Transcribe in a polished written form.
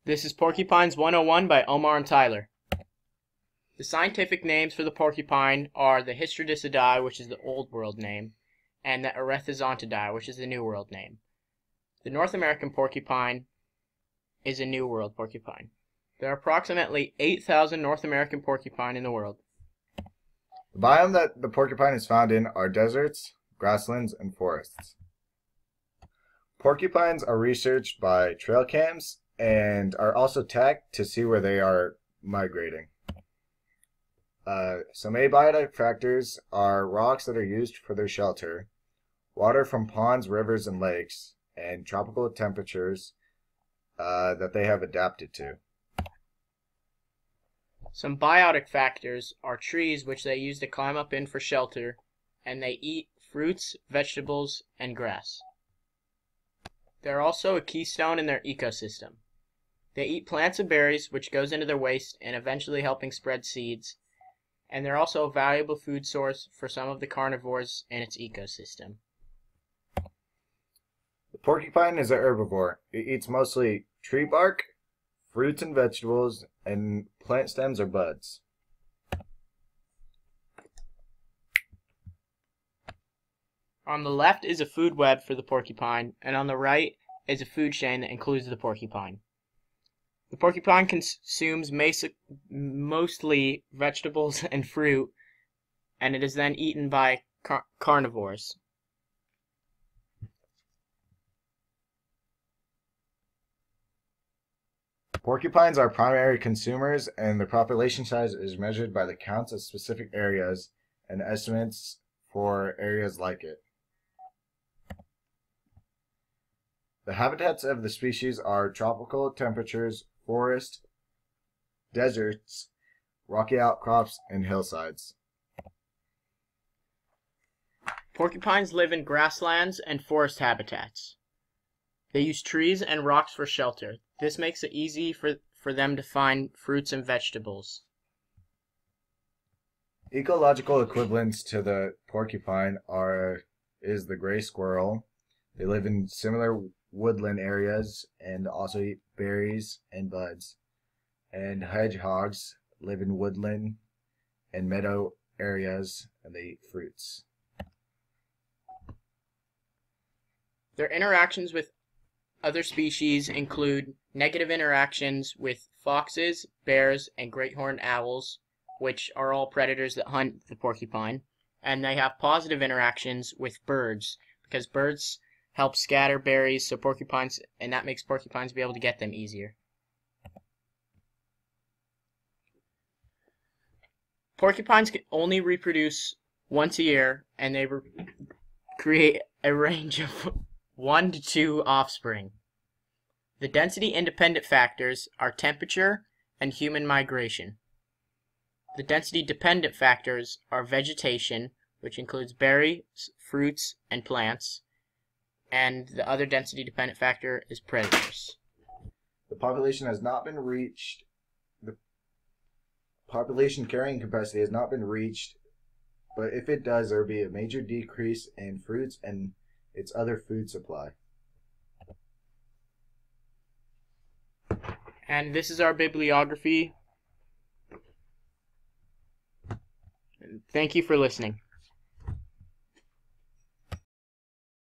This is Porcupines 101 by Omar and Tyler. The scientific names for the porcupine are the Histrodicidae, which is the Old World name, and the Erethizontidae, which is the New World name. The North American porcupine is a New World porcupine. There are approximately 8,000 North American porcupine in the world. The biome that the porcupine is found in are deserts, grasslands, and forests. Porcupines are researched by trail cams and are also tagged to see where they are migrating. Some abiotic factors are rocks that are used for their shelter, water from ponds, rivers, and lakes, and tropical temperatures that they have adapted to. Some biotic factors are trees which they use to climb up in for shelter, and they eat fruits, vegetables, and grass. They're also a keystone in their ecosystem. They eat plants and berries, which goes into their waste and eventually helping spread seeds, and they're also a valuable food source for some of the carnivores in its ecosystem. The porcupine is an herbivore. It eats mostly tree bark, fruits and vegetables, and plant stems or buds. On the left is a food web for the porcupine, and on the right is a food chain that includes the porcupine. The porcupine consumes mostly vegetables and fruit, and it is then eaten by carnivores. Porcupines are primary consumers, and their population size is measured by the counts of specific areas and estimates for areas like it. The habitats of the species are tropical temperatures, forest, deserts, rocky outcrops, and hillsides. Porcupines live in grasslands and forest habitats. They use trees and rocks for shelter. This makes it easy for them to find fruits and vegetables. Ecological equivalents to the porcupine is the gray squirrel. They live in similar woodland areas and also eat berries and buds. And hedgehogs live in woodland and meadow areas, and they eat fruits. Their interactions with other species include negative interactions with foxes, bears, and great horned owls, which are all predators that hunt the porcupine. And they have positive interactions with birds, because birds help scatter berries so porcupines, and that makes porcupines be able to get them easier. Porcupines can only reproduce once a year, and they create a range of 1 to 2 offspring. The density-independent factors are temperature and human migration. The density-dependent factors are vegetation, which includes berries, fruits, and plants, and the other density-dependent factor is predators. The population carrying capacity has not been reached, but if it does, there will be a major decrease in fruits and its other food supply. And this is our bibliography. Thank you for listening.